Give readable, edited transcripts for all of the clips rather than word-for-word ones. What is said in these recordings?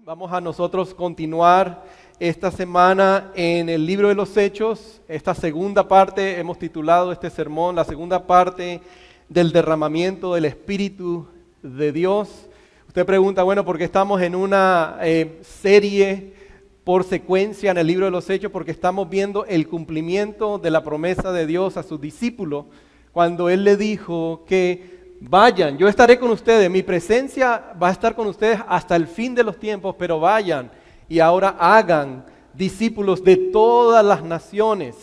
Vamos a nosotros continuar esta semana en el libro de los Hechos. Esta segunda parte hemos titulado este sermón, la segunda parte del derramamiento del Espíritu de Dios. Usted pregunta, bueno, ¿por qué estamos en una serie por secuencia en el libro de los Hechos? Porque estamos viendo el cumplimiento de la promesa de Dios a sus discípulos cuando Él le dijo que vayan, yo estaré con ustedes, mi presencia va a estar con ustedes hasta el fin de los tiempos, pero vayan y ahora hagan discípulos de todas las naciones.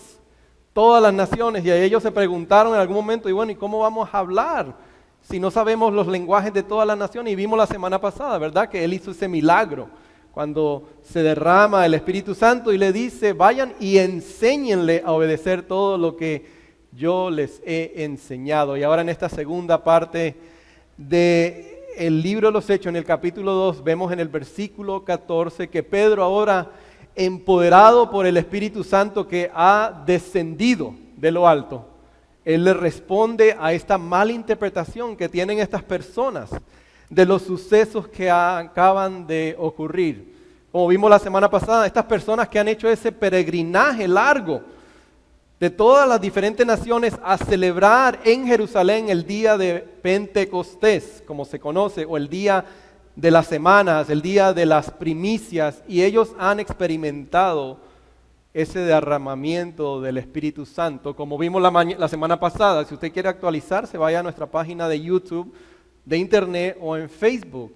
Y ellos se preguntaron en algún momento, y bueno, ¿y cómo vamos a hablar si no sabemos los lenguajes de todas las naciones? Y vimos la semana pasada, ¿verdad? Que Él hizo ese milagro cuando se derrama el Espíritu Santo y le dice, vayan y enséñenle a obedecer todo lo que yo les he enseñado. Y ahora en esta segunda parte del libro de los Hechos, en el capítulo 2, vemos en el versículo 14 que Pedro ahora, empoderado por el Espíritu Santo que ha descendido de lo alto, él le responde a esta mala interpretación que tienen estas personas de los sucesos que acaban de ocurrir. Como vimos la semana pasada, estas personas que han hecho ese peregrinaje largo de todas las diferentes naciones a celebrar en Jerusalén el día de Pentecostés, como se conoce, o el día de las semanas, el día de las primicias, y ellos han experimentado ese derramamiento del Espíritu Santo, como vimos la semana pasada. Si usted quiere actualizarse, vaya a nuestra página de YouTube, de Internet o en Facebook.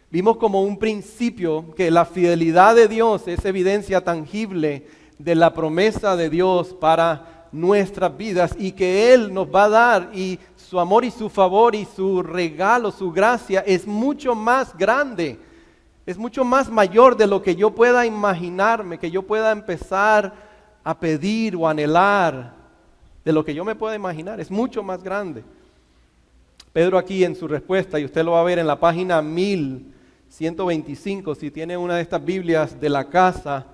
Vimos como un principio que la fidelidad de Dios es evidencia tangible de la promesa de Dios para nuestras vidas y que Él nos va a dar, y su amor y su favor y su regalo, su gracia es mucho más grande, es mucho más mayor de lo que yo pueda imaginarme, que yo pueda empezar a pedir o anhelar, de lo que yo me pueda imaginar, es mucho más grande. Pedro aquí en su respuesta, y usted lo va a ver en la página 1125, si tiene una de estas Biblias de la casa.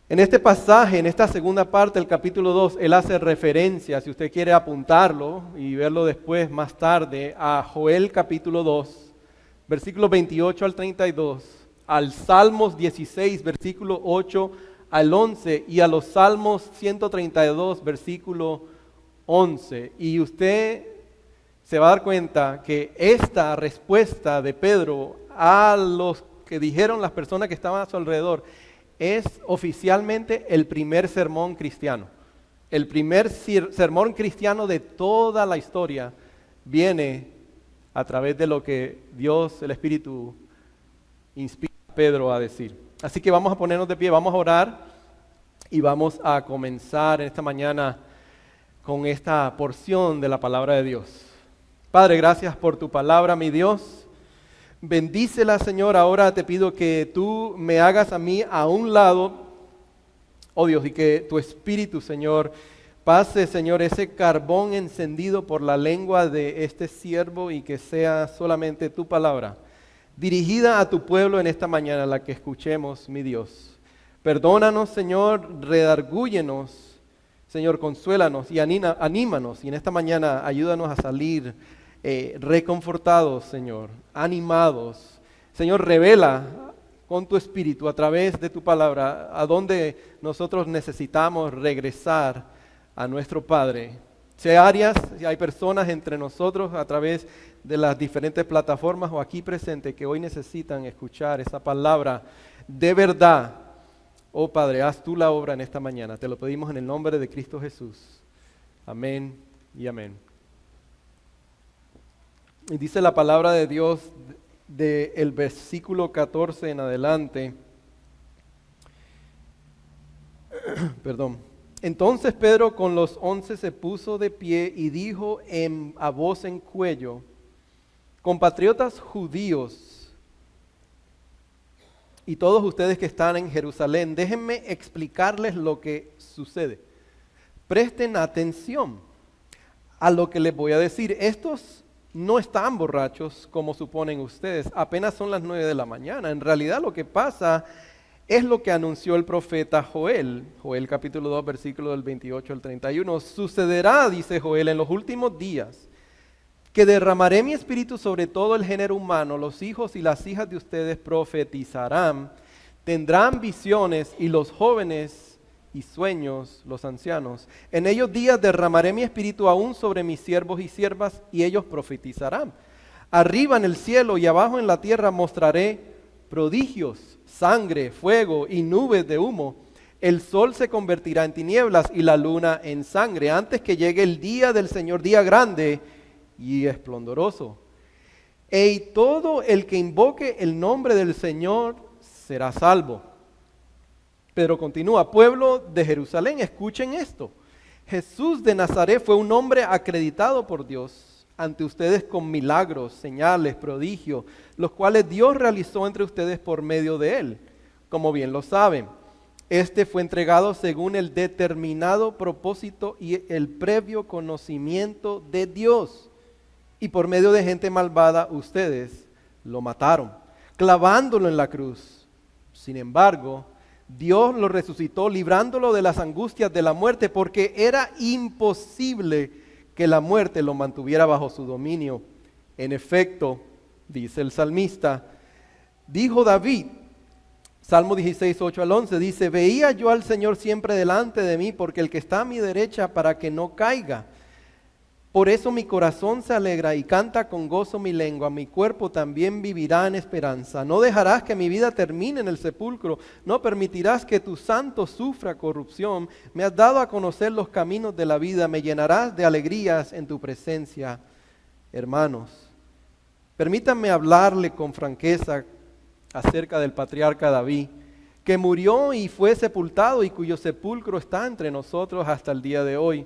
En este pasaje, en esta segunda parte del capítulo 2, él hace referencia, si usted quiere apuntarlo y verlo después, más tarde, a Joel capítulo 2, versículos 28 al 32, al Salmos 16, versículo 8 al 11, y a los Salmos 132, versículo 11. Y usted se va a dar cuenta que esta respuesta de Pedro a los que dijeron las personas que estaban a su alrededor es oficialmente el primer sermón cristiano. El primer sermón cristiano de toda la historia viene a través de lo que Dios, el Espíritu, inspira a Pedro a decir. Así que vamos a ponernos de pie, vamos a orar y vamos a comenzar esta mañana con esta porción de la palabra de Dios. Padre, gracias por tu palabra, mi Dios. Bendícela, Señor. Ahora te pido que tú me hagas a mí a un lado, oh Dios, y que tu Espíritu, Señor, pase, Señor, ese carbón encendido por la lengua de este siervo, y que sea solamente tu palabra dirigida a tu pueblo en esta mañana, la que escuchemos, mi Dios. Perdónanos, Señor, redargúyenos, Señor, consuélanos y anímanos, y en esta mañana ayúdanos a salir reconfortados, Señor, animados. Señor, revela con tu Espíritu a través de tu palabra a dónde nosotros necesitamos regresar a nuestro Padre. Si hay personas entre nosotros a través de las diferentes plataformas o aquí presentes que hoy necesitan escuchar esa palabra de verdad, oh Padre, haz tú la obra en esta mañana. Te lo pedimos en el nombre de Cristo Jesús. Amén y amén. Y dice la palabra de Dios del versículo 14 en adelante. Perdón. Entonces Pedro con los 11 se puso de pie y dijo a voz en cuello: compatriotas judíos y todos ustedes que están en Jerusalén, déjenme explicarles lo que sucede. Presten atención a lo que les voy a decir. Estos no están borrachos como suponen ustedes, apenas son las 9 de la mañana. En realidad lo que pasa es lo que anunció el profeta Joel. Joel capítulo 2, versículo del 28 al 31. Sucederá, dice Joel, en los últimos días, que derramaré mi espíritu sobre todo el género humano, los hijos y las hijas de ustedes profetizarán, tendrán visiones y los jóvenes y sueños, los ancianos. En ellos días derramaré mi espíritu aún sobre mis siervos y siervas y ellos profetizarán. Arriba en el cielo y abajo en la tierra mostraré prodigios, sangre, fuego y nubes de humo. El sol se convertirá en tinieblas y la luna en sangre antes que llegue el día del Señor, día grande y esplendoroso. Y todo el que invoque el nombre del Señor será salvo. Pero continúa, pueblo de Jerusalén, escuchen esto. Jesús de Nazaret fue un hombre acreditado por Dios ante ustedes con milagros, señales, prodigios, los cuales Dios realizó entre ustedes por medio de él, como bien lo saben. Este fue entregado según el determinado propósito y el previo conocimiento de Dios. Y por medio de gente malvada ustedes lo mataron, clavándolo en la cruz. Sin embargo, Dios lo resucitó, librándolo de las angustias de la muerte, porque era imposible que la muerte lo mantuviera bajo su dominio. En efecto, dice el salmista, dijo David, Salmo 16, 8 al 11, dice, veía yo al Señor siempre delante de mí, porque el que está a mi derecha para que no caiga. Por eso mi corazón se alegra y canta con gozo mi lengua, mi cuerpo también vivirá en esperanza. No dejarás que mi vida termine en el sepulcro, no permitirás que tu santo sufra corrupción. Me has dado a conocer los caminos de la vida, me llenarás de alegrías en tu presencia. Hermanos, permítanme hablarle con franqueza acerca del patriarca David, que murió y fue sepultado y cuyo sepulcro está entre nosotros hasta el día de hoy.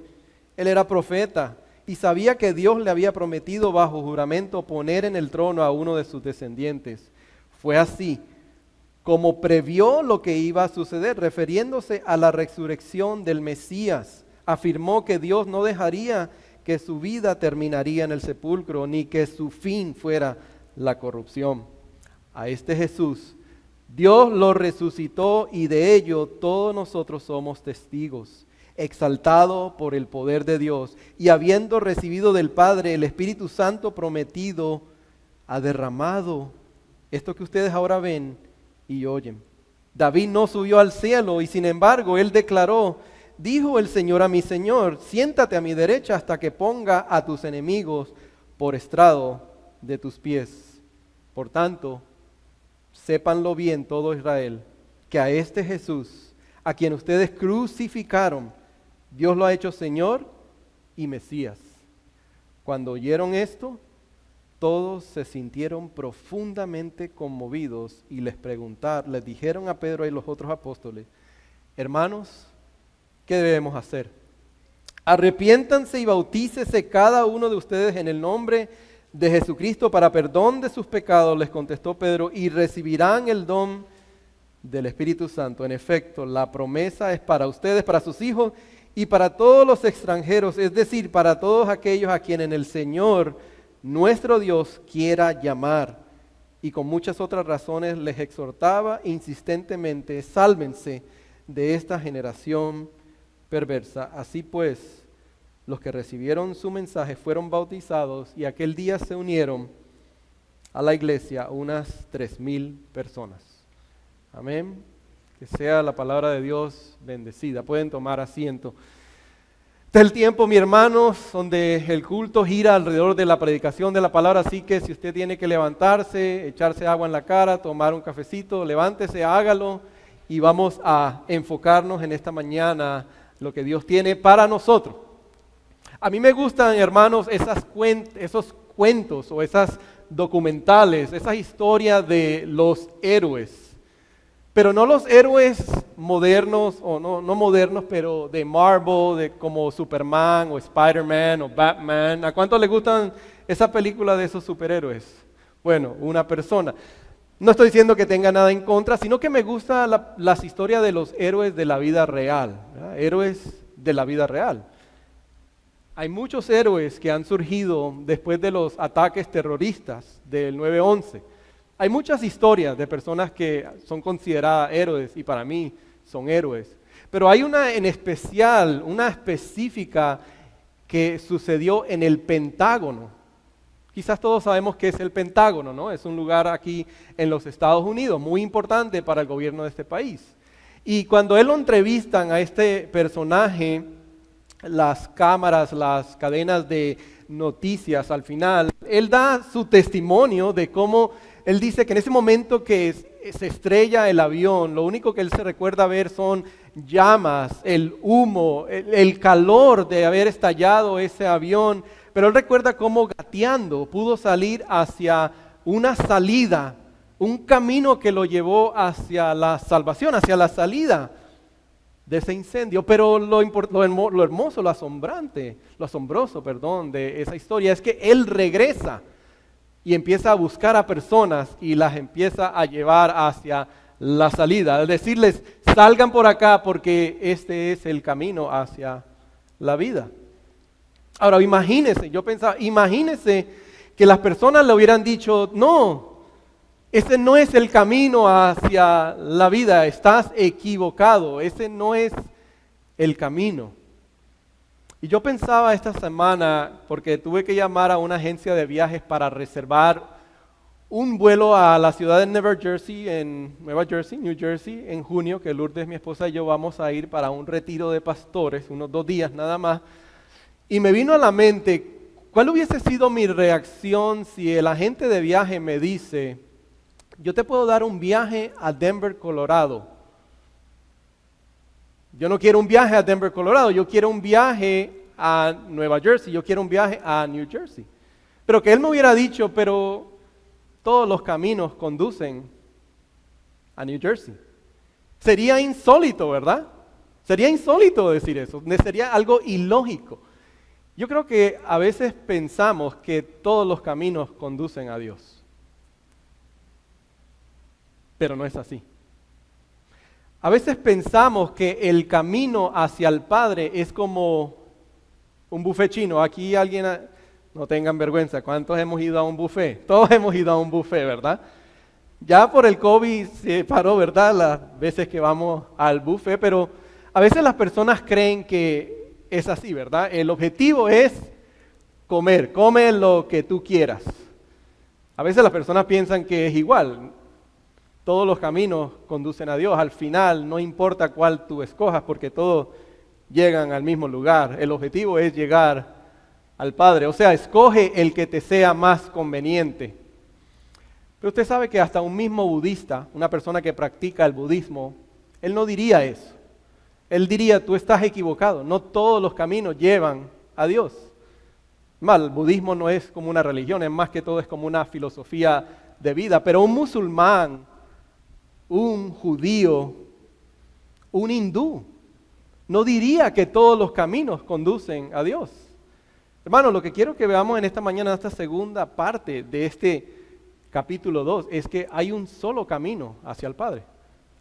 Él era profeta y sabía que Dios le había prometido bajo juramento poner en el trono a uno de sus descendientes. Fue así como previó lo que iba a suceder, refiriéndose a la resurrección del Mesías. Afirmó que Dios no dejaría que su vida terminaría en el sepulcro, ni que su fin fuera la corrupción. A este Jesús, Dios lo resucitó y de ello todos nosotros somos testigos. Exaltado por el poder de Dios y habiendo recibido del Padre el Espíritu Santo prometido, ha derramado esto que ustedes ahora ven y oyen. David no subió al cielo y sin embargo él declaró, dijo el Señor a mi Señor, siéntate a mi derecha hasta que ponga a tus enemigos por estrado de tus pies. Por tanto, sépanlo bien todo Israel, que a este Jesús, a quien ustedes crucificaron, Dios lo ha hecho Señor y Mesías. Cuando oyeron esto, todos se sintieron profundamente conmovidos y les dijeron a Pedro y los otros apóstoles, hermanos, ¿qué debemos hacer? Arrepiéntanse y bautícese cada uno de ustedes en el nombre de Jesucristo para perdón de sus pecados, les contestó Pedro, y recibirán el don del Espíritu Santo. En efecto, la promesa es para ustedes, para sus hijos y para todos los extranjeros, es decir, para todos aquellos a quienes el Señor, nuestro Dios, quiera llamar. Y con muchas otras razones les exhortaba insistentemente, sálvense de esta generación perversa. Así pues, los que recibieron su mensaje fueron bautizados y aquel día se unieron a la iglesia unas 3,000 personas. Amén. Que sea la palabra de Dios bendecida. Pueden tomar asiento. Este es el tiempo, mis hermanos, donde el culto gira alrededor de la predicación de la palabra, así que si usted tiene que levantarse, echarse agua en la cara, tomar un cafecito, levántese, hágalo y vamos a enfocarnos en esta mañana lo que Dios tiene para nosotros. A mí me gustan, hermanos, esos cuentos o esas documentales, esas historias de los héroes. Pero no los héroes modernos, o no modernos, pero de Marvel, como Superman o Spider-Man o Batman. ¿A cuántos les gustan esa película de esos superhéroes? Bueno, una persona. No estoy diciendo que tenga nada en contra, sino que me gustan las historias de los héroes de la vida real, ¿verdad? Héroes de la vida real. Hay muchos héroes que han surgido después de los ataques terroristas del 9/11. Hay muchas historias de personas que son consideradas héroes y para mí son héroes. Pero hay una en especial, una específica que sucedió en el Pentágono. Quizás todos sabemos que es el Pentágono, ¿no? Es un lugar aquí en los Estados Unidos, muy importante para el gobierno de este país. Y cuando él lo entrevistan a este personaje, las cámaras, las cadenas de noticias al final, él da su testimonio de cómo él dice que en ese momento que se estrella el avión, lo único que él se recuerda ver son llamas, el humo, el calor de haber estallado ese avión, pero él recuerda cómo gateando pudo salir hacia una salida, un camino que lo llevó hacia la salvación, hacia la salida de ese incendio. Pero lo hermoso, lo asombroso de esa historia es que él regresa y empieza a buscar a personas y las empieza a llevar hacia la salida, al decirles, salgan por acá porque este es el camino hacia la vida. Ahora imagínense, yo pensaba, imagínense que las personas le hubieran dicho, no, ese no es el camino hacia la vida, estás equivocado, ese no es el camino. Y yo pensaba esta semana, porque tuve que llamar a una agencia de viajes para reservar un vuelo a la ciudad de New Jersey, en junio, que Lourdes, mi esposa y yo vamos a ir para un retiro de pastores, unos 2 días nada más. Y me vino a la mente, ¿cuál hubiese sido mi reacción si el agente de viaje me dice, yo te puedo dar un viaje a Denver, Colorado? Yo no quiero un viaje a Denver, Colorado, yo quiero un viaje a Nueva Jersey, yo quiero un viaje a New Jersey. Pero que él me hubiera dicho, pero todos los caminos conducen a New Jersey. Sería insólito, ¿verdad? Sería insólito decir eso, sería algo ilógico. Yo creo que a veces pensamos que todos los caminos conducen a Dios, pero no es así. A veces pensamos que el camino hacia el Padre es como un buffet chino. Aquí alguien, no tengan vergüenza, ¿cuántos hemos ido a un buffet? Todos hemos ido a un buffet, ¿verdad? Ya por el COVID se paró, ¿verdad? Las veces que vamos al buffet, pero a veces las personas creen que es así, ¿verdad? El objetivo es comer, come lo que tú quieras. A veces las personas piensan que es igual. Todos los caminos conducen a Dios. Al final, no importa cuál tú escojas, porque todos llegan al mismo lugar. El objetivo es llegar al Padre. O sea, escoge el que te sea más conveniente. Pero usted sabe que hasta un mismo budista, una persona que practica el budismo, él no diría eso. Él diría, tú estás equivocado. No todos los caminos llevan a Dios. Mal, el budismo no es como una religión, es más que todo es como una filosofía de vida. Pero un musulmán, un judío, un hindú, no diría que todos los caminos conducen a Dios. Hermanos, lo que quiero que veamos en esta mañana, en esta segunda parte de este capítulo 2, es que hay un solo camino hacia el Padre.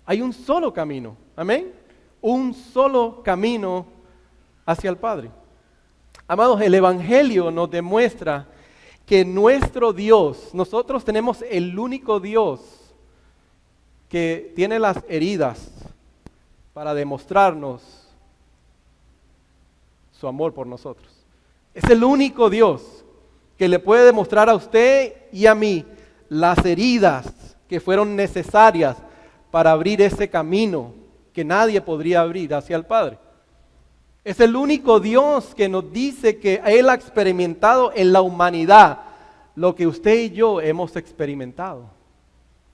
Hay un solo camino, amén. Un solo camino hacia el Padre. Amados, el Evangelio nos demuestra que nuestro Dios, nosotros tenemos el único Dios que tiene las heridas para demostrarnos su amor por nosotros. Es el único Dios que le puede demostrar a usted y a mí las heridas que fueron necesarias para abrir ese camino que nadie podría abrir hacia el Padre. Es el único Dios que nos dice que Él ha experimentado en la humanidad lo que usted y yo hemos experimentado.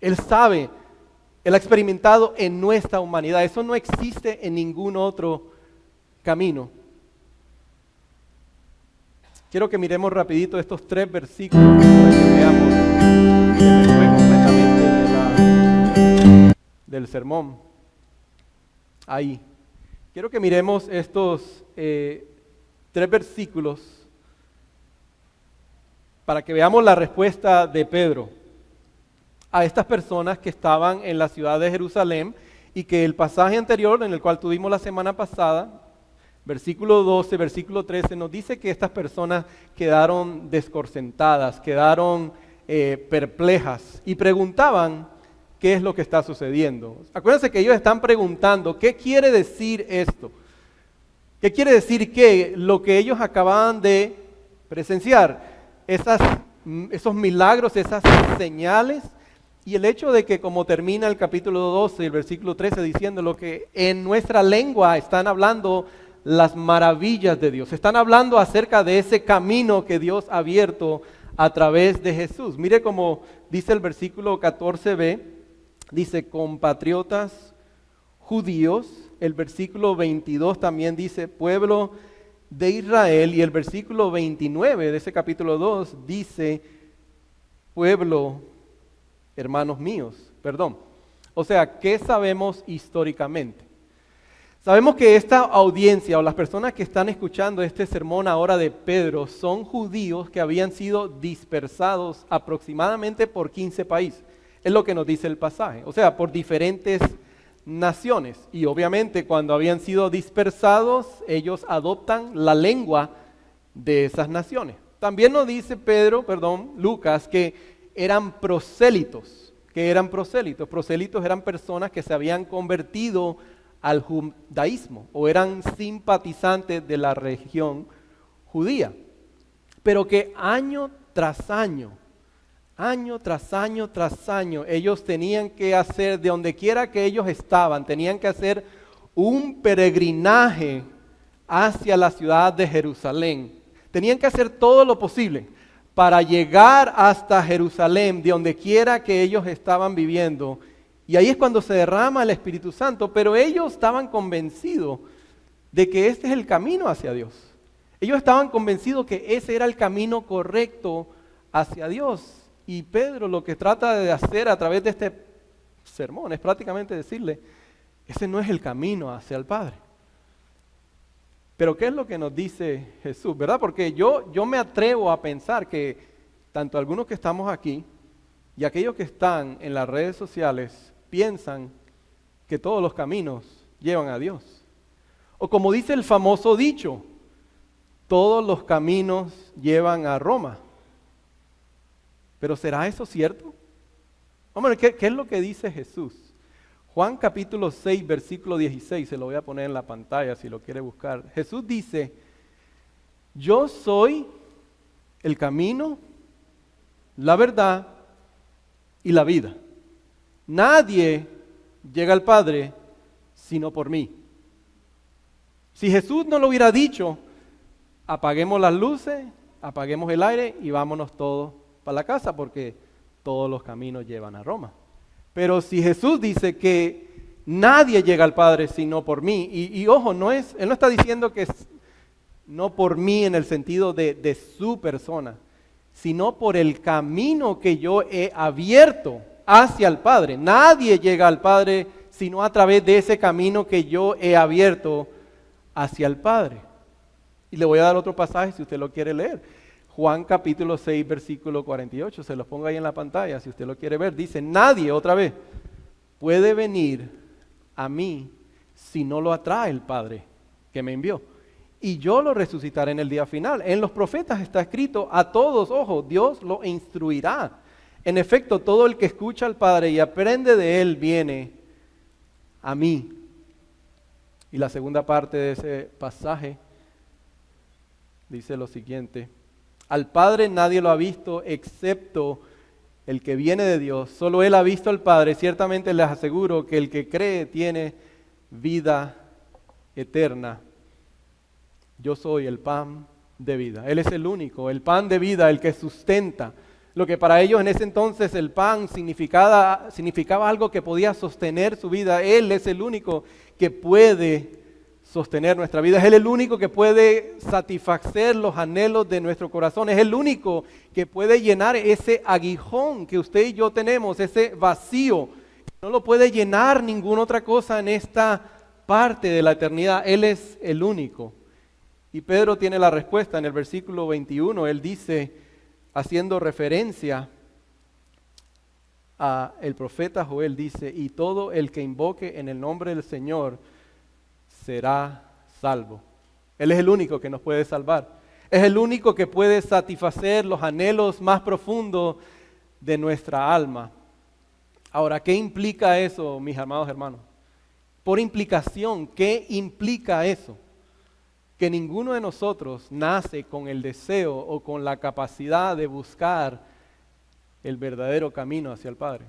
Él sabe, Él ha experimentado en nuestra humanidad. Eso no existe en ningún otro camino. Quiero que miremos rapidito estos 3 versículos para que veamos que me fue completamente del sermón. Ahí. Quiero que miremos estos 3 versículos para que veamos la respuesta de Pedro a estas personas que estaban en la ciudad de Jerusalén y que el pasaje anterior en el cual tuvimos la semana pasada, versículo 12, versículo 13, nos dice que estas personas quedaron desconcertadas, quedaron perplejas y preguntaban qué es lo que está sucediendo. Acuérdense que ellos están preguntando, ¿qué quiere decir esto? ¿Qué quiere decir que lo que ellos acababan de presenciar? Esas esos milagros, esas señales, y el hecho de que como termina el capítulo 12, el versículo 13, diciendo lo que en nuestra lengua están hablando las maravillas de Dios, están hablando acerca de ese camino que Dios ha abierto a través de Jesús. Mire como dice el versículo 14b, dice compatriotas judíos. El versículo 22 también dice pueblo de Israel, y el versículo 29 de ese capítulo 2 dice pueblo, hermanos míos, perdón. O sea, ¿qué sabemos históricamente? Sabemos que esta audiencia o las personas que están escuchando este sermón ahora de Pedro son judíos que habían sido dispersados aproximadamente por 15 países. Es lo que nos dice el pasaje, o sea, por diferentes naciones. Y obviamente cuando habían sido dispersados, ellos adoptan la lengua de esas naciones. También nos dice Lucas, que eran prosélitos. Prosélitos eran personas que se habían convertido al judaísmo o eran simpatizantes de la religión judía, pero que año tras año, ellos tenían que hacer, de donde quiera que ellos estaban, tenían que hacer un peregrinaje hacia la ciudad de Jerusalén. Tenían que hacer todo lo posible para llegar hasta Jerusalén, de donde quiera que ellos estaban viviendo. Y ahí es cuando se derrama el Espíritu Santo, pero ellos estaban convencidos de que este es el camino hacia Dios. Ellos estaban convencidos que ese era el camino correcto hacia Dios. Y Pedro lo que trata de hacer a través de este sermón es prácticamente decirle, ese no es el camino hacia el Padre. Pero ¿qué es lo que nos dice Jesús? ¿Verdad? Porque yo me atrevo a pensar que tanto algunos que estamos aquí y aquellos que están en las redes sociales piensan que todos los caminos llevan a Dios. O como dice el famoso dicho, todos los caminos llevan a Roma. ¿Pero será eso cierto? Hombre, ¿qué es lo que dice Jesús? Juan capítulo 6, versículo 16, se lo voy a poner en la pantalla si lo quiere buscar. Jesús dice, yo soy el camino, la verdad y la vida. Nadie llega al Padre sino por mí. Si Jesús no lo hubiera dicho, apaguemos las luces, apaguemos el aire y vámonos todos para la casa, porque todos los caminos llevan a Roma. Pero si Jesús dice que nadie llega al Padre sino por mí, y ojo, Él no está diciendo que no por mí en el sentido de su persona, sino por el camino que yo he abierto hacia el Padre. Nadie llega al Padre sino a través de ese camino que yo he abierto hacia el Padre. Y le voy a dar otro pasaje si usted lo quiere leer. Juan capítulo 6, versículo 48, se los pongo ahí en la pantalla si usted lo quiere ver. Dice, nadie, otra vez, puede venir a mí si no lo atrae el Padre que me envió. Y yo lo resucitaré en el día final. En los profetas está escrito, a todos, ojo, Dios lo instruirá. En efecto, todo el que escucha al Padre y aprende de Él viene a mí. Y la segunda parte de ese pasaje dice lo siguiente. Al Padre nadie lo ha visto excepto el que viene de Dios. Solo Él ha visto al Padre. Ciertamente les aseguro que el que cree tiene vida eterna. Yo soy el pan de vida. Él es el único, el pan de vida, el que sustenta. Lo que para ellos en ese entonces el pan significaba algo que podía sostener su vida. Él es el único que puede sostener nuestra vida. Es Él el único que puede satisfacer los anhelos de nuestro corazón. Es el único que puede llenar ese aguijón que usted y yo tenemos, ese vacío. No lo puede llenar ninguna otra cosa en esta parte de la eternidad. Él es el único. Y Pedro tiene la respuesta en el versículo 21. Él dice, haciendo referencia a el profeta Joel, dice, y todo el que invoque en el nombre del Señor será salvo. Él es el único que nos puede salvar. Es el único que puede satisfacer los anhelos más profundos de nuestra alma. Ahora, ¿qué implica eso, mis amados hermanos? Por implicación, ¿qué implica eso? que ninguno de nosotros nace con el deseo o con la capacidad de buscar el verdadero camino hacia el Padre.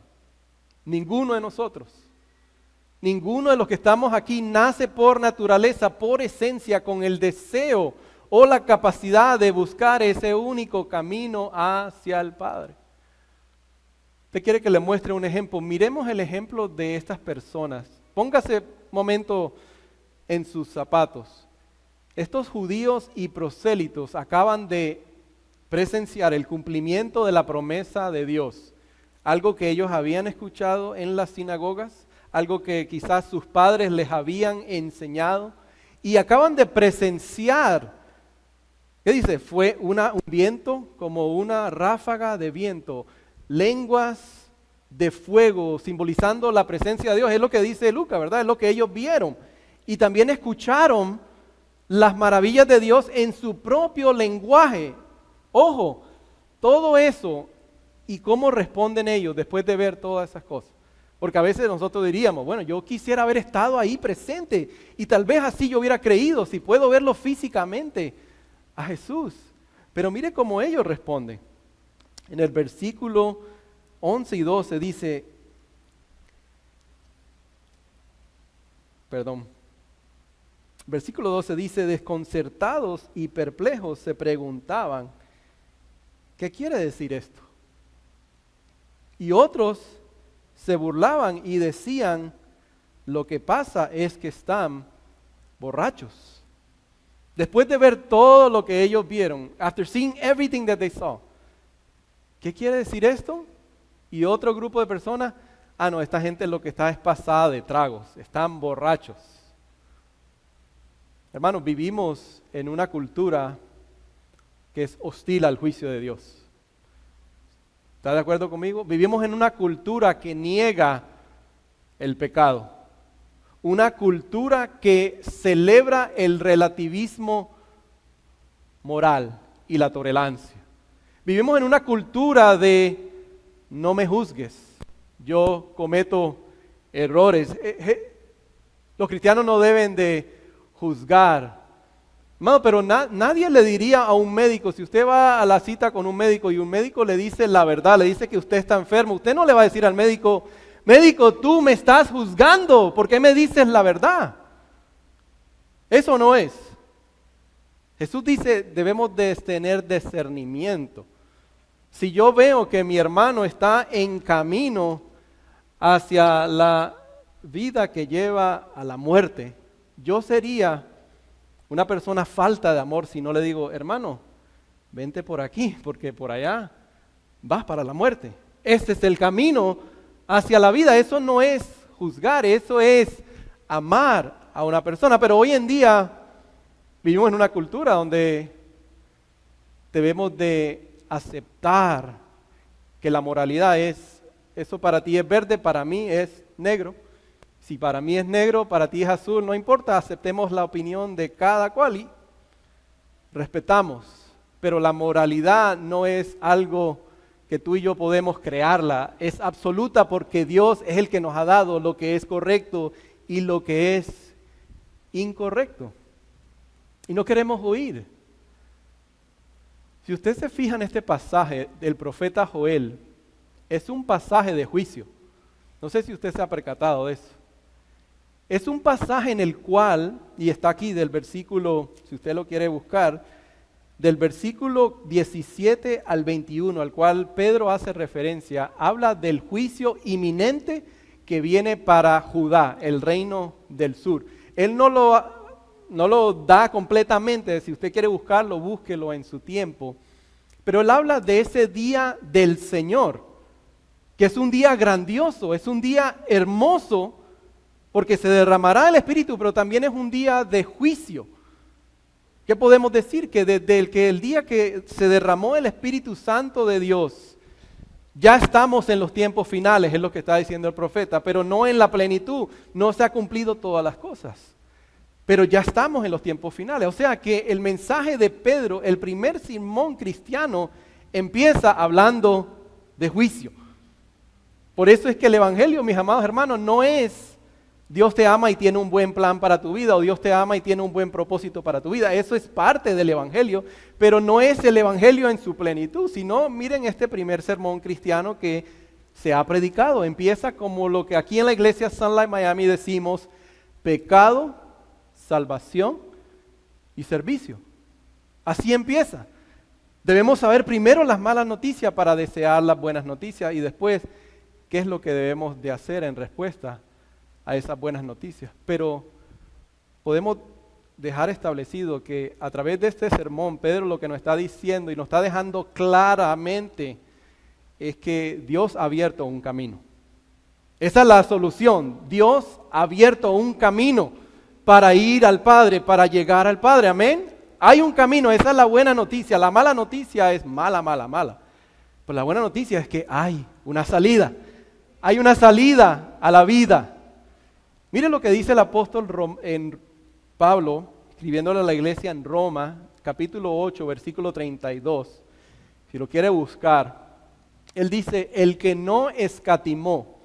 Ninguno de nosotros. Ninguno de los que estamos aquí nace por naturaleza, por esencia, con el deseo o la capacidad de buscar ese único camino hacia el Padre. Usted quiere que le muestre un ejemplo. Miremos el ejemplo de estas personas. Póngase un momento en sus zapatos. Estos judíos y prosélitos acaban de presenciar el cumplimiento de la promesa de Dios. Algo que ellos habían escuchado en las sinagogas, algo que quizás sus padres les habían enseñado, y acaban de presenciar. ¿Qué dice? Fue un viento, como una ráfaga de viento, lenguas de fuego, simbolizando la presencia de Dios. Es lo que dice Lucas, ¿verdad? Es lo que ellos vieron. Y también escucharon las maravillas de Dios en su propio lenguaje. Ojo, todo eso y cómo responden ellos después de ver todas esas cosas. Porque a veces nosotros diríamos, bueno, yo quisiera haber estado ahí presente y tal vez así yo hubiera creído, si puedo verlo físicamente a Jesús. Pero mire cómo ellos responden. En el versículo 11 y 12 dice, versículo 12 dice, desconcertados y perplejos se preguntaban, ¿qué quiere decir esto? Y otros se burlaban y decían, lo que pasa es que están borrachos. Después de ver todo lo que ellos vieron, after seeing everything that they saw, ¿qué quiere decir esto? Y otro grupo de personas, no, esta gente lo que está es pasada de tragos, están borrachos. Hermanos, vivimos en una cultura que es hostil al juicio de Dios. ¿Está de acuerdo conmigo? Vivimos en una cultura que niega el pecado. Una cultura que celebra el relativismo moral y la tolerancia. Vivimos en una cultura de no me juzgues, yo cometo errores. Los cristianos no deben de juzgar. Hermano, pero nadie le diría a un médico, si usted va a la cita con un médico y un médico le dice la verdad, le dice que usted está enfermo, usted no le va a decir al médico, médico, tú me estás juzgando, ¿por qué me dices la verdad? Eso no es. Jesús dice, debemos de tener discernimiento. Si yo veo que mi hermano está en camino hacia la vida que lleva a la muerte, yo sería una persona falta de amor si no le digo, hermano, vente por aquí, porque por allá vas para la muerte. Este es el camino hacia la vida. Eso no es juzgar, eso es amar a una persona. Pero hoy en día vivimos en una cultura donde debemos de aceptar que la moralidad es, eso para ti es verde, para mí es negro. Si para mí es negro, para ti es azul, no importa, aceptemos la opinión de cada cual y respetamos. Pero la moralidad no es algo que tú y yo podemos crearla, es absoluta porque Dios es el que nos ha dado lo que es correcto y lo que es incorrecto. Y no queremos oír. Si usted se fija en este pasaje del profeta Joel, es un pasaje de juicio. No sé si usted se ha percatado de eso. Es un pasaje en el cual, y está aquí del versículo, si usted lo quiere buscar, del versículo 17 al 21, al cual Pedro hace referencia, habla del juicio inminente que viene para Judá, el reino del sur. Él no lo da completamente, si usted quiere buscarlo, búsquelo en su tiempo, pero él habla de ese día del Señor, que es un día grandioso, es un día hermoso, porque se derramará el Espíritu, pero también es un día de juicio. ¿Qué podemos decir? Que desde el día que se derramó el Espíritu Santo de Dios, ya estamos en los tiempos finales, es lo que está diciendo el profeta, pero no en la plenitud, no se ha cumplido todas las cosas. Pero ya estamos en los tiempos finales. O sea que el mensaje de Pedro, el primer sermón cristiano, empieza hablando de juicio. Por eso es que el Evangelio, mis amados hermanos, no es Dios te ama y tiene un buen plan para tu vida, o Dios te ama y tiene un buen propósito para tu vida. Eso es parte del Evangelio, pero no es el Evangelio en su plenitud, sino miren este primer sermón cristiano que se ha predicado. Empieza como lo que aquí en la iglesia Sunlight Miami decimos: pecado, salvación y servicio. Así empieza. Debemos saber primero las malas noticias para desear las buenas noticias y después qué es lo que debemos de hacer en respuesta a esas buenas noticias. Pero podemos dejar establecido que a través de este sermón, Pedro lo que nos está diciendo y nos está dejando claramente es que Dios ha abierto un camino. Esa es la solución. Dios ha abierto un camino para ir al Padre, para llegar al Padre. Amén. Hay un camino, esa es la buena noticia. La mala noticia es mala. Pero la buena noticia es que hay una salida. Hay una salida a la vida. Mire lo que dice el apóstol en Pablo, escribiéndole a la iglesia en Roma, capítulo 8, versículo 32. Si lo quiere buscar, él dice: el que no escatimó.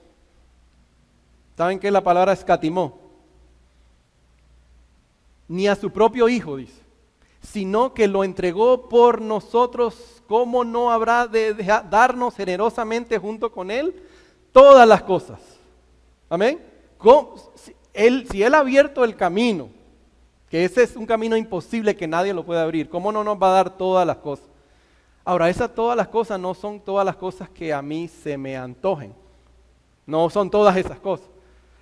¿Saben qué es la palabra escatimó? Ni a su propio hijo, dice, sino que lo entregó por nosotros, ¿cómo no habrá de darnos generosamente junto con él todas las cosas? Amén. Si Él ha abierto el camino, que ese es un camino imposible que nadie lo puede abrir, ¿cómo no nos va a dar todas las cosas? Ahora, esas todas las cosas no son todas las cosas que a mí se me antojen. No son todas esas cosas.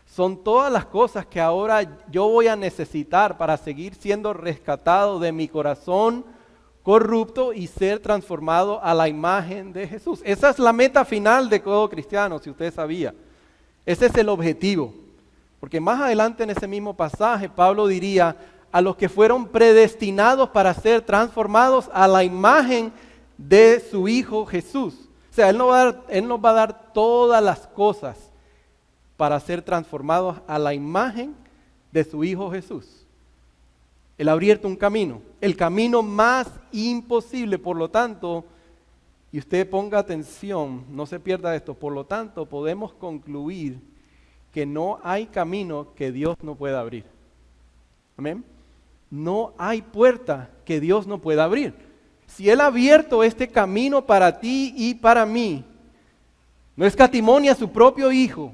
Son todas las cosas que ahora yo voy a necesitar para seguir siendo rescatado de mi corazón corrupto y ser transformado a la imagen de Jesús. Esa es la meta final de todo cristiano, si usted sabía. Ese es el objetivo. Porque más adelante en ese mismo pasaje, Pablo diría: a los que fueron predestinados para ser transformados a la imagen de su Hijo Jesús. O sea, Él nos va a dar todas las cosas para ser transformados a la imagen de su Hijo Jesús. Él ha abierto un camino, el camino más imposible, por lo tanto, y usted ponga atención, no se pierda esto, por lo tanto podemos concluir que no hay camino que Dios no pueda abrir. Amén. No hay puerta que Dios no pueda abrir. Si Él ha abierto este camino para ti y para mí, no escatimó ni a su propio Hijo,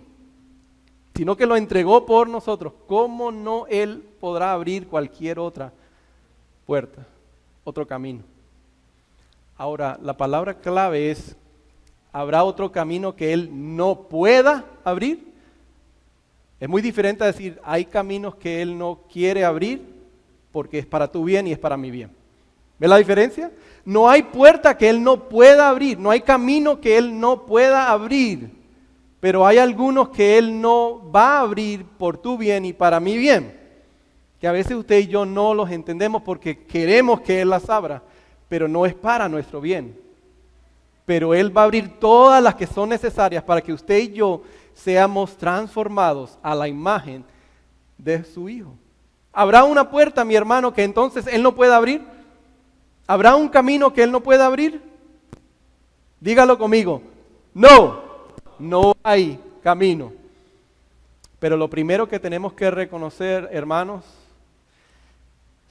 sino que lo entregó por nosotros, ¿cómo no Él podrá abrir cualquier otra puerta, otro camino? Ahora, la palabra clave es: ¿habrá otro camino que Él no pueda abrir? Es muy diferente a decir: hay caminos que Él no quiere abrir porque es para tu bien y es para mi bien. ¿Ve la diferencia? No hay puerta que Él no pueda abrir, no hay camino que Él no pueda abrir, pero hay algunos que Él no va a abrir por tu bien y para mi bien, que a veces usted y yo no los entendemos porque queremos que Él las abra, pero no es para nuestro bien. Pero Él va a abrir todas las que son necesarias para que usted y yo seamos transformados a la imagen de su Hijo. ¿Habrá una puerta, mi hermano, que entonces Él no pueda abrir? ¿Habrá un camino que Él no pueda abrir? Dígalo conmigo. No hay camino. Pero lo primero que tenemos que reconocer, hermanos,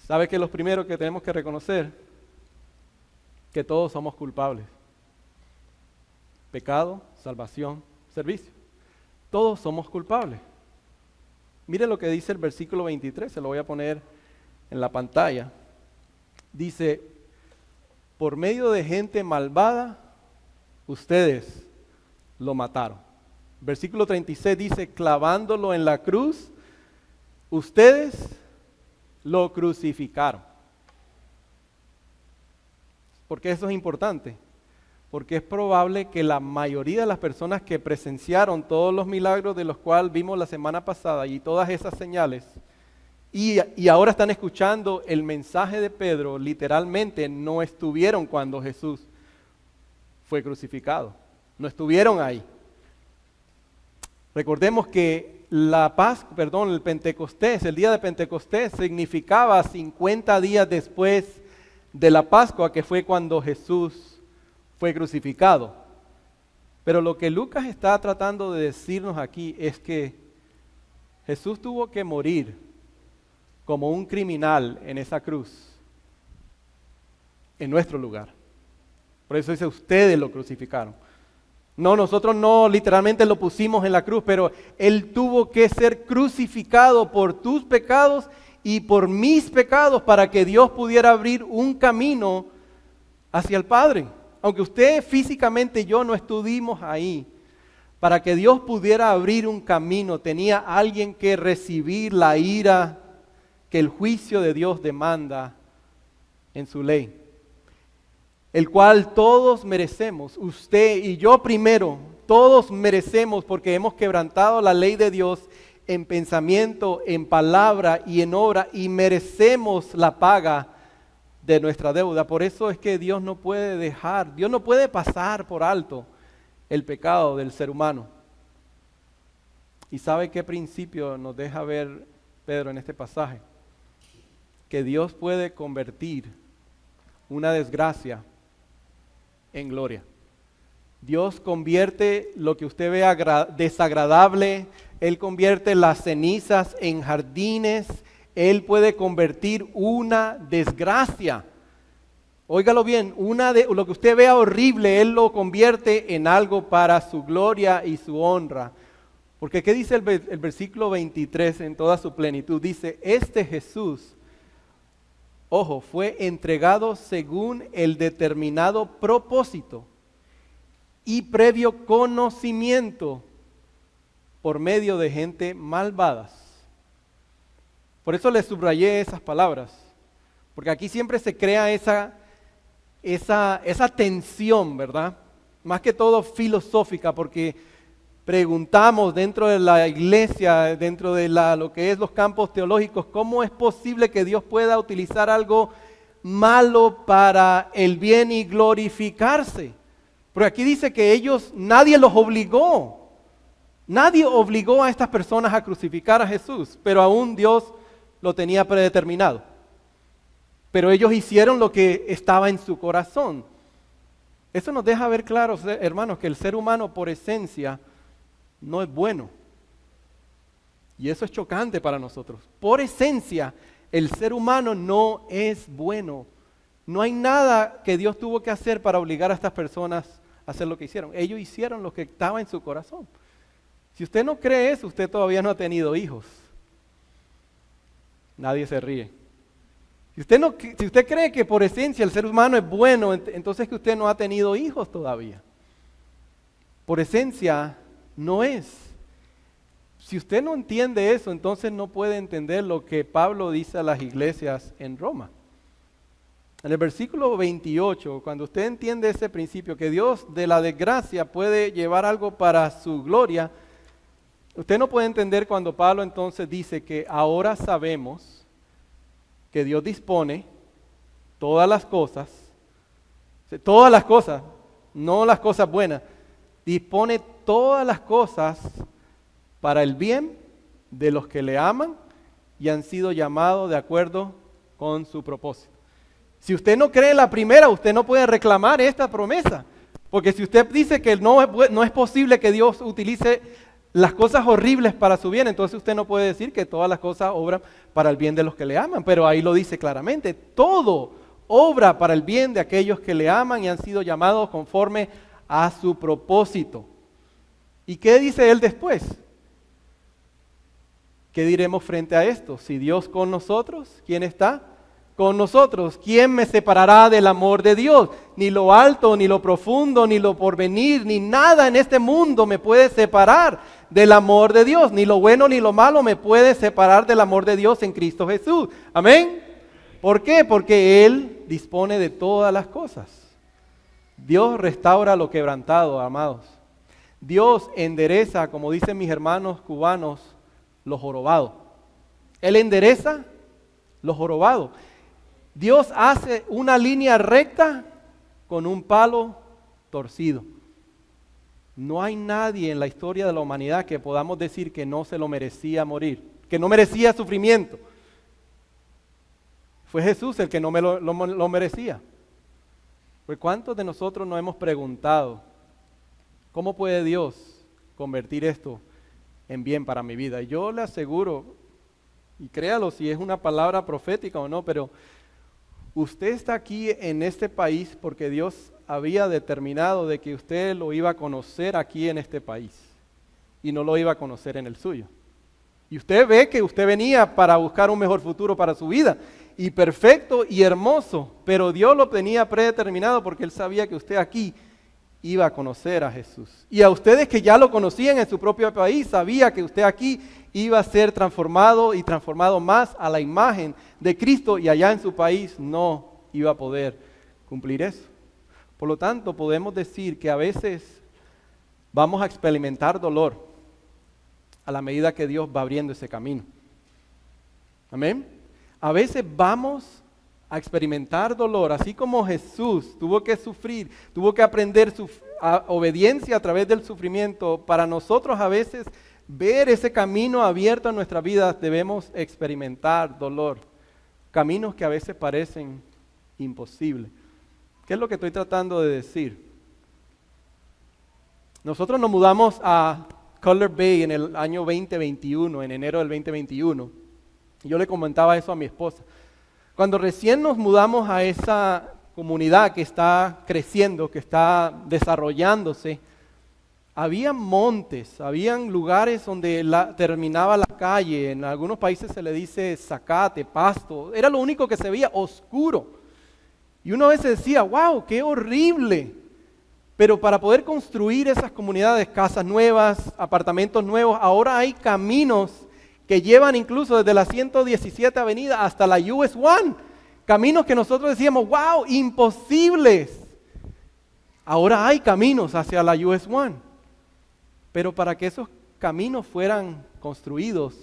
¿sabe qué es lo primero que tenemos que reconocer? Que todos somos culpables. Pecado, salvación, servicio. Todos somos culpables. Mire lo que dice el versículo 23, se lo voy a poner en la pantalla. Dice: por medio de gente malvada, ustedes lo mataron. Versículo 36 dice: clavándolo en la cruz, ustedes lo crucificaron. ¿Por qué eso es importante? Porque es probable que la mayoría de las personas que presenciaron todos los milagros de los cuales vimos la semana pasada y todas esas señales, y ahora están escuchando el mensaje de Pedro, literalmente no estuvieron cuando Jesús fue crucificado. No estuvieron ahí. Recordemos que el Pentecostés, el día de Pentecostés significaba 50 días después de la Pascua, que fue cuando Jesús fue crucificado. Pero lo que Lucas está tratando de decirnos aquí es que Jesús tuvo que morir como un criminal en esa cruz, en nuestro lugar. Por eso dice, ustedes lo crucificaron. No, nosotros no literalmente lo pusimos en la cruz, pero Él tuvo que ser crucificado por tus pecados y por mis pecados para que Dios pudiera abrir un camino hacia el Padre. Aunque usted físicamente y yo no estuvimos ahí, para que Dios pudiera abrir un camino, tenía alguien que recibir la ira que el juicio de Dios demanda en su ley, el cual todos merecemos, usted y yo primero, todos merecemos porque hemos quebrantado la ley de Dios en pensamiento, en palabra y en obra, y merecemos la paga de nuestra deuda. Por eso es que Dios no puede pasar por alto el pecado del ser humano. ¿Y sabe qué principio nos deja ver Pedro en este pasaje? Que Dios puede convertir una desgracia en gloria. Dios convierte lo que usted vea desagradable, Él convierte las cenizas en jardines, Él puede convertir una desgracia. Óigalo bien, lo que usted vea horrible, Él lo convierte en algo para su gloria y su honra. Porque ¿qué dice el versículo 23 en toda su plenitud? Dice, este Jesús, ojo, fue entregado según el determinado propósito y previo conocimiento por medio de gente malvadas. Por eso le subrayé esas palabras, porque aquí siempre se crea esa tensión, ¿verdad? Más que todo filosófica, porque preguntamos dentro de la iglesia, dentro de lo que es los campos teológicos, ¿cómo es posible que Dios pueda utilizar algo malo para el bien y glorificarse? Pero aquí dice que nadie los obligó. Nadie obligó a estas personas a crucificar a Jesús, pero aún Dios lo tenía predeterminado. Pero ellos hicieron lo que estaba en su corazón. Eso nos deja ver claro, hermanos, que el ser humano por esencia no es bueno. Y eso es chocante para nosotros. Por esencia, el ser humano no es bueno. No hay nada que Dios tuvo que hacer para obligar a estas personas a hacer lo que hicieron. Ellos hicieron lo que estaba en su corazón. Si usted no cree eso, usted todavía no ha tenido hijos. Nadie se ríe. Si usted cree que por esencia el ser humano es bueno, entonces que usted no ha tenido hijos todavía. Por esencia no es. Si usted no entiende eso, entonces no puede entender lo que Pablo dice a las iglesias en Roma. En el versículo 28, cuando usted entiende ese principio, que Dios de la desgracia puede llevar algo para su gloria, usted no puede entender cuando Pablo entonces dice que ahora sabemos que Dios dispone todas las cosas, no las cosas buenas, dispone todas las cosas para el bien de los que le aman y han sido llamados de acuerdo con su propósito. Si usted no cree la primera, usted no puede reclamar esta promesa, porque si usted dice que no es posible que Dios utilice las cosas horribles para su bien, entonces usted no puede decir que todas las cosas obran para el bien de los que le aman, pero ahí lo dice claramente, todo obra para el bien de aquellos que le aman y han sido llamados conforme a su propósito. ¿Y qué dice él después? ¿Qué diremos frente a esto? Si Dios con nosotros, ¿quién está con nosotros? ¿Quién me separará del amor de Dios? Ni lo alto, ni lo profundo, ni lo porvenir, ni nada en este mundo me puede separar del amor de Dios. Ni lo bueno ni lo malo me puede separar del amor de Dios en Cristo Jesús. Amén. ¿Por qué? Porque Él dispone de todas las cosas. Dios restaura lo quebrantado, amados. Dios endereza, como dicen mis hermanos cubanos, lo jorobado. Él endereza lo jorobado. Dios hace una línea recta con un palo torcido. No hay nadie en la historia de la humanidad que podamos decir que no se lo merecía morir, que no merecía sufrimiento. Fue Jesús el que no lo merecía. Pues ¿cuántos de nosotros nos hemos preguntado cómo puede Dios convertir esto en bien para mi vida. Y yo le aseguro, y créalo si es una palabra profética o no, pero usted está aquí en este país porque Dios había determinado de que usted lo iba a conocer aquí en este país y no lo iba a conocer en el suyo. Y usted ve que usted venía para buscar un mejor futuro para su vida, y perfecto y hermoso, pero Dios lo tenía predeterminado porque Él sabía que usted aquí iba a conocer a Jesús. Y a ustedes que ya lo conocían en su propio país, sabía que usted aquí iba a ser transformado y transformado más a la imagen de Cristo, y allá en su país no iba a poder cumplir eso. Por lo tanto, podemos decir que a veces vamos a experimentar dolor a la medida que Dios va abriendo ese camino. Amén. A veces vamos a experimentar dolor, así como Jesús tuvo que sufrir, tuvo que aprender obediencia a través del sufrimiento. Para nosotros a veces ver ese camino abierto en nuestra vida debemos experimentar dolor, caminos que a veces parecen imposibles. ¿Qué es lo que estoy tratando de decir? Nosotros nos mudamos a Cutler Bay en el año 2021, en enero del 2021. Yo le comentaba eso a mi esposa. Cuando recién nos mudamos a esa comunidad que está creciendo, que está desarrollándose, había montes, habían lugares donde terminaba la calle, en algunos países se le dice zacate, pasto, era lo único que se veía, oscuro. Y uno a veces decía, wow, qué horrible. Pero para poder construir esas comunidades, casas nuevas, apartamentos nuevos, ahora hay caminos que llevan incluso desde la 117 Avenida hasta la US 1. Caminos que nosotros decíamos, wow, imposibles. Ahora hay caminos hacia la US 1. Pero para que esos caminos fueran construidos,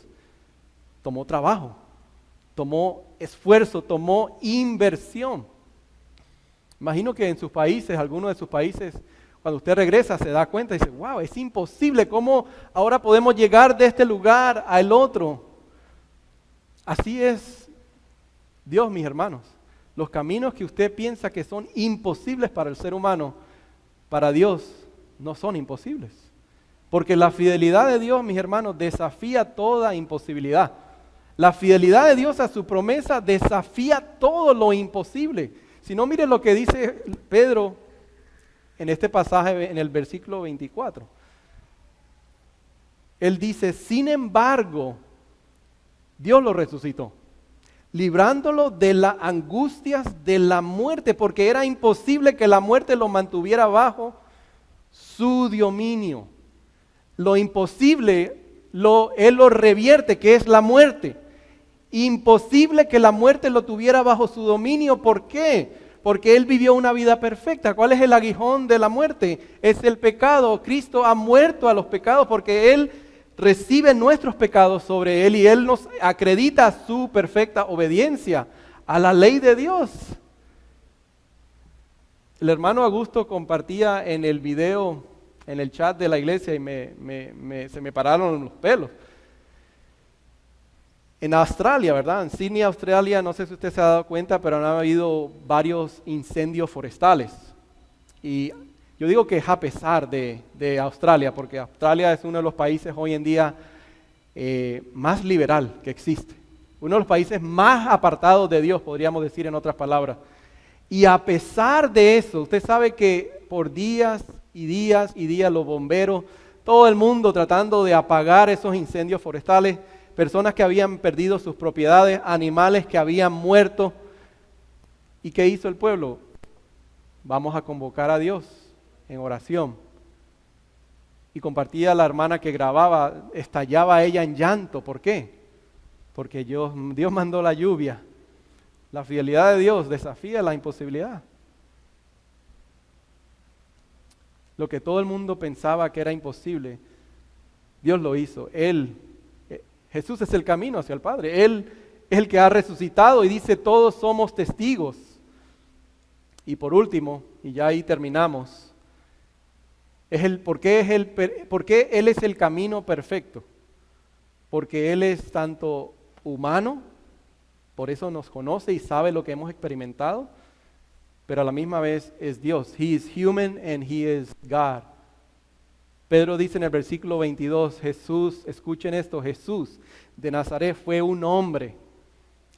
tomó trabajo, tomó esfuerzo, tomó inversión. Imagino que en sus países, algunos de sus países, cuando usted regresa se da cuenta y dice, wow, es imposible, ¿cómo ahora podemos llegar de este lugar al otro? Así es Dios, mis hermanos. Los caminos que usted piensa que son imposibles para el ser humano, para Dios no son imposibles. Porque la fidelidad de Dios, mis hermanos, desafía toda imposibilidad. La fidelidad de Dios a su promesa desafía todo lo imposible. Si no, mire lo que dice Pedro en este pasaje, en el versículo 24. Él dice, sin embargo, Dios lo resucitó, librándolo de las angustias de la muerte, porque era imposible que la muerte lo mantuviera bajo su dominio. Lo imposible, Él lo revierte, que es la muerte. Imposible que la muerte lo tuviera bajo su dominio. ¿Por qué? Porque Él vivió una vida perfecta. ¿Cuál es el aguijón de la muerte? Es el pecado. Cristo ha muerto a los pecados porque Él recibe nuestros pecados sobre Él y Él nos acredita su perfecta obediencia a la ley de Dios. El hermano Augusto compartía en el video, en el chat de la iglesia, y se me pararon los pelos. En Australia, ¿verdad? En Sydney, Australia, no sé si usted se ha dado cuenta, pero han habido varios incendios forestales. Y yo digo que es a pesar de Australia, porque Australia es uno de los países hoy en día más liberal que existe. Uno de los países más apartados de Dios, podríamos decir en otras palabras. Y a pesar de eso, usted sabe que por días y días y días los bomberos, todo el mundo tratando de apagar esos incendios forestales, personas que habían perdido sus propiedades, animales que habían muerto. ¿Y qué hizo el pueblo? Vamos a convocar a Dios en oración. Y compartía la hermana que grababa, estallaba ella en llanto. ¿Por qué? Porque Dios mandó la lluvia. La fidelidad de Dios desafía la imposibilidad. Lo que todo el mundo pensaba que era imposible, Dios lo hizo. Jesús es el camino hacia el Padre. Él es el que ha resucitado y dice todos somos testigos. Y por último, y ya ahí terminamos, ¿por qué Él es el camino perfecto? Porque Él es tanto humano, por eso nos conoce y sabe lo que hemos experimentado, pero a la misma vez es Dios. He is human and He is God. Pedro dice en el versículo 22, Jesús, escuchen esto, Jesús de Nazaret fue un hombre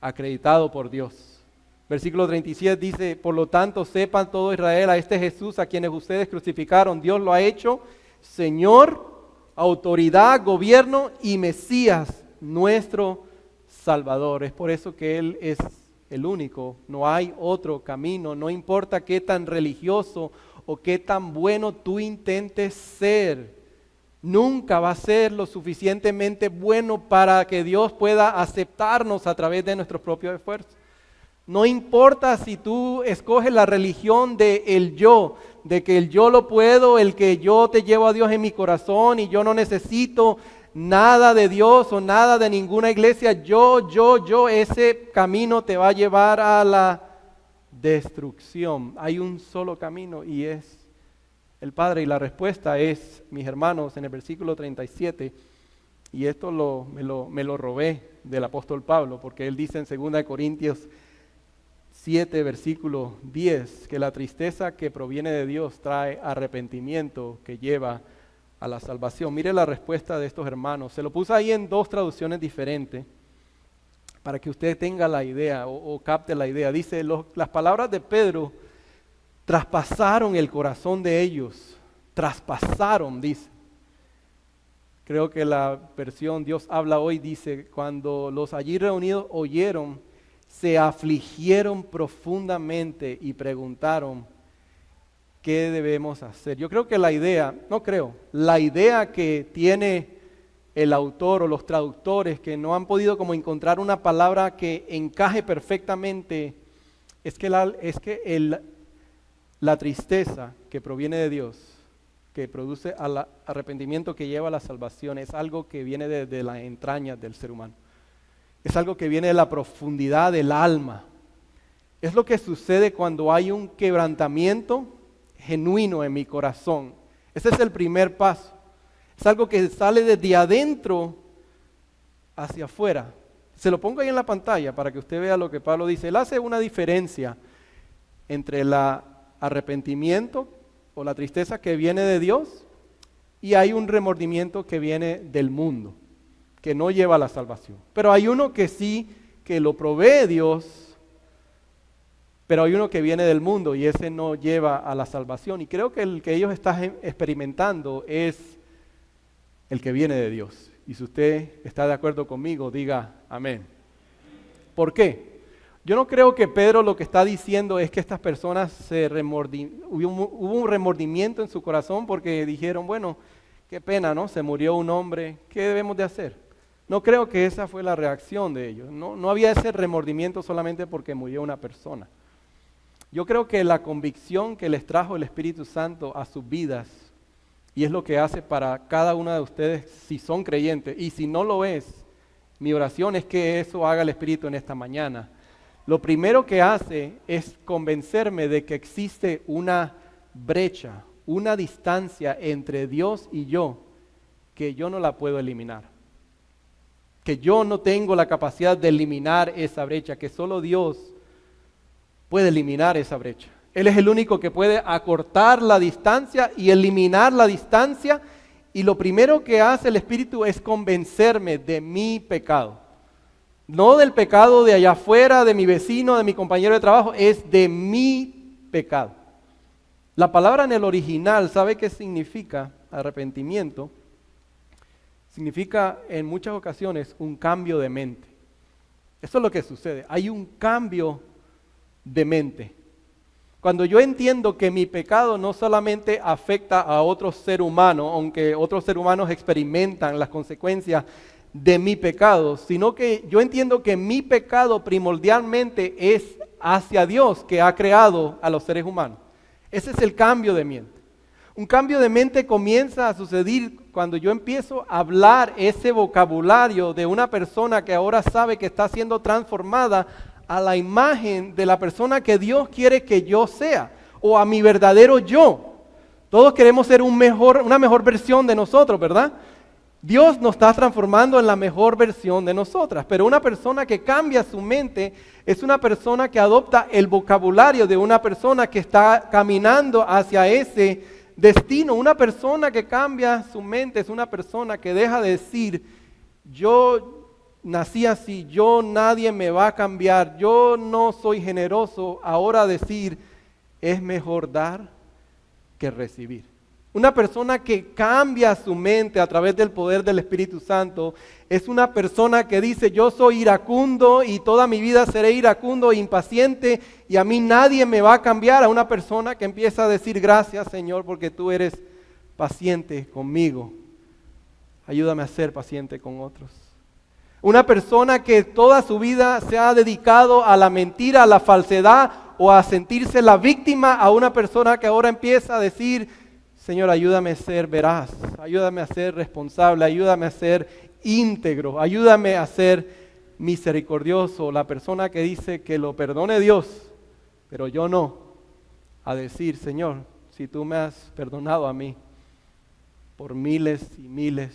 acreditado por Dios. Versículo 37 dice, por lo tanto sepan todo Israel, a este Jesús a quienes ustedes crucificaron, Dios lo ha hecho Señor, autoridad, gobierno y Mesías, nuestro Salvador. Es por eso que Él es el único, no hay otro camino, no importa qué tan religioso o qué tan bueno tú intentes ser, nunca va a ser lo suficientemente bueno para que Dios pueda aceptarnos a través de nuestros propios esfuerzos. No importa si tú escoges la religión de el yo, de que el yo lo puedo, el que yo te llevo a Dios en mi corazón y yo no necesito nada de Dios o nada de ninguna iglesia, ese camino te va a llevar a la destrucción. Hay un solo camino y es el Padre. Y la respuesta es, mis hermanos, en el versículo 37, y esto me lo robé del apóstol Pablo, porque él dice en 2 Corintios 7, versículo 10, que la tristeza que proviene de Dios trae arrepentimiento que lleva a la salvación. Mire la respuesta de estos hermanos. Se lo puse ahí en 2 traducciones diferentes para que usted tenga la idea o capte la idea. Dice, las palabras de Pedro traspasaron el corazón de ellos. Traspasaron, dice. Creo que la versión Dios habla hoy dice, cuando los allí reunidos oyeron, se afligieron profundamente y preguntaron, ¿qué debemos hacer? Yo creo que la idea que tiene el autor o los traductores que no han podido como encontrar una palabra que encaje perfectamente, es que la tristeza que proviene de Dios, que produce al arrepentimiento que lleva a la salvación, es algo que viene de las entrañas del ser humano. Es algo que viene de la profundidad del alma. Es lo que sucede cuando hay un quebrantamiento genuino en mi corazón. Ese es el primer paso. Es algo que sale desde adentro hacia afuera. Se lo pongo ahí en la pantalla para que usted vea lo que Pablo dice. Él hace una diferencia entre el arrepentimiento o la tristeza que viene de Dios y hay un remordimiento que viene del mundo, que no lleva a la salvación. Pero hay uno que sí, que lo provee Dios, pero hay uno que viene del mundo y ese no lleva a la salvación. Y creo que el que ellos están experimentando es el que viene de Dios. Y si usted está de acuerdo conmigo, diga amén. ¿Por qué? Yo no creo que Pedro lo que está diciendo es que estas personas hubo un remordimiento en su corazón porque dijeron, bueno, qué pena, ¿no? Se murió un hombre, ¿qué debemos de hacer? No creo que esa fue la reacción de ellos. No había ese remordimiento solamente porque murió una persona. Yo creo que la convicción que les trajo el Espíritu Santo a sus vidas, y es lo que hace para cada uno de ustedes si son creyentes, y si no lo es, mi oración es que eso haga el Espíritu en esta mañana. Lo primero que hace es convencerme de que existe una brecha, una distancia entre Dios y yo, que yo no la puedo eliminar. Que yo no tengo la capacidad de eliminar esa brecha, que solo Dios puede eliminar esa brecha. Él es el único que puede acortar la distancia y eliminar la distancia, y lo primero que hace el Espíritu es convencerme de mi pecado. No del pecado de allá afuera, de mi vecino, de mi compañero de trabajo, es de mi pecado. La palabra en el original, ¿sabe qué significa arrepentimiento? Significa en muchas ocasiones un cambio de mente. Eso es lo que sucede. Hay un cambio de mente. Cuando yo entiendo que mi pecado no solamente afecta a otro ser humano, aunque otros seres humanos experimentan las consecuencias de mi pecado, sino que yo entiendo que mi pecado primordialmente es hacia Dios que ha creado a los seres humanos. Ese es el cambio de mente. Un cambio de mente comienza a suceder cuando yo empiezo a hablar ese vocabulario de una persona que ahora sabe que está siendo transformada a la imagen de la persona que Dios quiere que yo sea, o a mi verdadero yo. Todos queremos ser una mejor versión de nosotros, ¿verdad? Dios nos está transformando en la mejor versión de nosotras, pero una persona que cambia su mente es una persona que adopta el vocabulario de una persona que está caminando hacia ese destino. Una persona que cambia su mente es una persona que deja de decir, yo nací así, nadie me va a cambiar, yo no soy generoso. Ahora decir, es mejor dar que recibir. Una persona que cambia su mente a través del poder del Espíritu Santo es una persona que dice, yo soy iracundo y toda mi vida seré iracundo e impaciente y a mí nadie me va a cambiar. A una persona que empieza a decir, gracias Señor porque tú eres paciente conmigo. Ayúdame a ser paciente con otros. Una persona que toda su vida se ha dedicado a la mentira, a la falsedad o a sentirse la víctima, a una persona que ahora empieza a decir, Señor, ayúdame a ser veraz, ayúdame a ser responsable, ayúdame a ser íntegro, ayúdame a ser misericordioso. La persona que dice que lo perdone Dios, pero yo no, a decir, Señor, si tú me has perdonado a mí por miles y miles.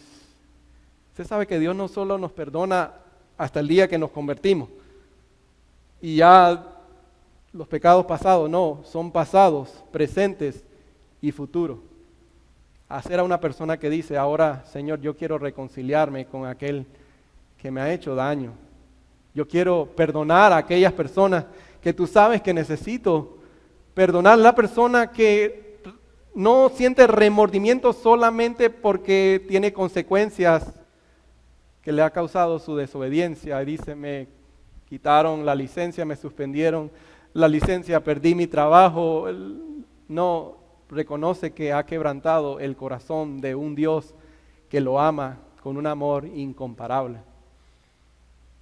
Usted sabe que Dios no solo nos perdona hasta el día que nos convertimos y ya los pecados pasados, no, son pasados, presentes y futuros. Hacer a una persona que dice, ahora Señor, yo quiero reconciliarme con aquel que me ha hecho daño. Yo quiero perdonar a aquellas personas que tú sabes que necesito perdonar. La persona que no siente remordimiento solamente porque tiene consecuencias que le ha causado su desobediencia. Y dice, me quitaron la licencia, me suspendieron la licencia, perdí mi trabajo. No reconoce que ha quebrantado el corazón de un Dios que lo ama con un amor incomparable.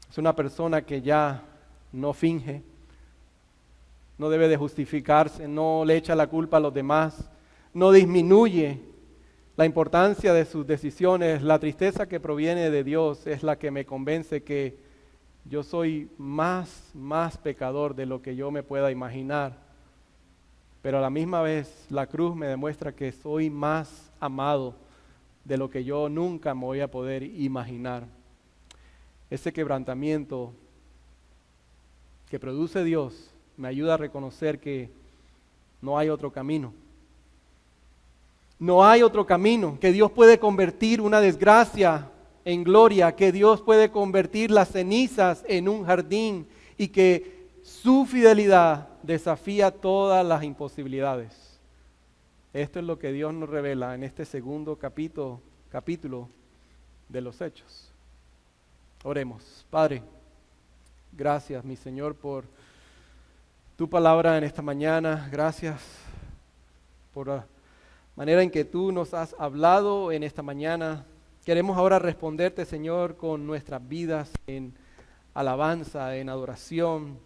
Es una persona que ya no finge, no debe de justificarse, no le echa la culpa a los demás, no disminuye la importancia de sus decisiones. La tristeza que proviene de Dios es la que me convence que yo soy más pecador de lo que yo me pueda imaginar. Pero a la misma vez la cruz me demuestra que soy más amado de lo que yo nunca me voy a poder imaginar. Ese quebrantamiento que produce Dios me ayuda a reconocer que no hay otro camino. No hay otro camino, que Dios puede convertir una desgracia en gloria, que Dios puede convertir las cenizas en un jardín y que su fidelidad desafía todas las imposibilidades. Esto es lo que Dios nos revela en este segundo capítulo de los Hechos. Oremos. Padre, gracias, mi Señor, por tu palabra en esta mañana. Gracias por la manera en que tú nos has hablado en esta mañana. Queremos ahora responderte, Señor, con nuestras vidas en alabanza, en adoración.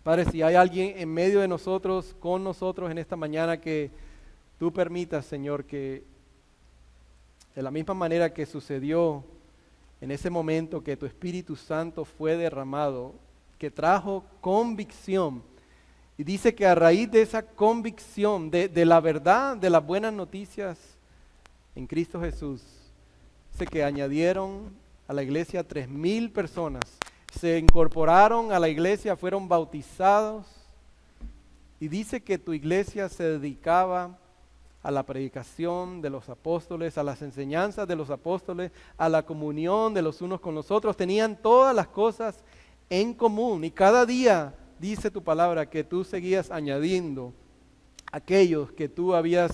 Padre, si hay alguien en medio de nosotros, con nosotros en esta mañana, que tú permitas, Señor, que de la misma manera que sucedió en ese momento que tu Espíritu Santo fue derramado, que trajo convicción, y dice que a raíz de esa convicción, de la verdad, de las buenas noticias en Cristo Jesús, dice que añadieron a la iglesia 3,000 personas. Se incorporaron a la iglesia, fueron bautizados, y dice que tu iglesia se dedicaba a la predicación de los apóstoles, a las enseñanzas de los apóstoles, a la comunión de los unos con los otros. Tenían todas las cosas en común y cada día dice tu palabra que tú seguías añadiendo aquellos que tú habías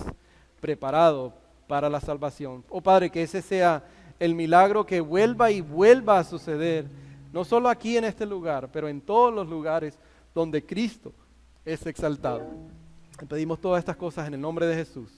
preparado para la salvación. Oh Padre, que ese sea el milagro que vuelva y vuelva a suceder, no solo aquí en este lugar, pero en todos los lugares donde Cristo es exaltado. Te pedimos todas estas cosas en el nombre de Jesús.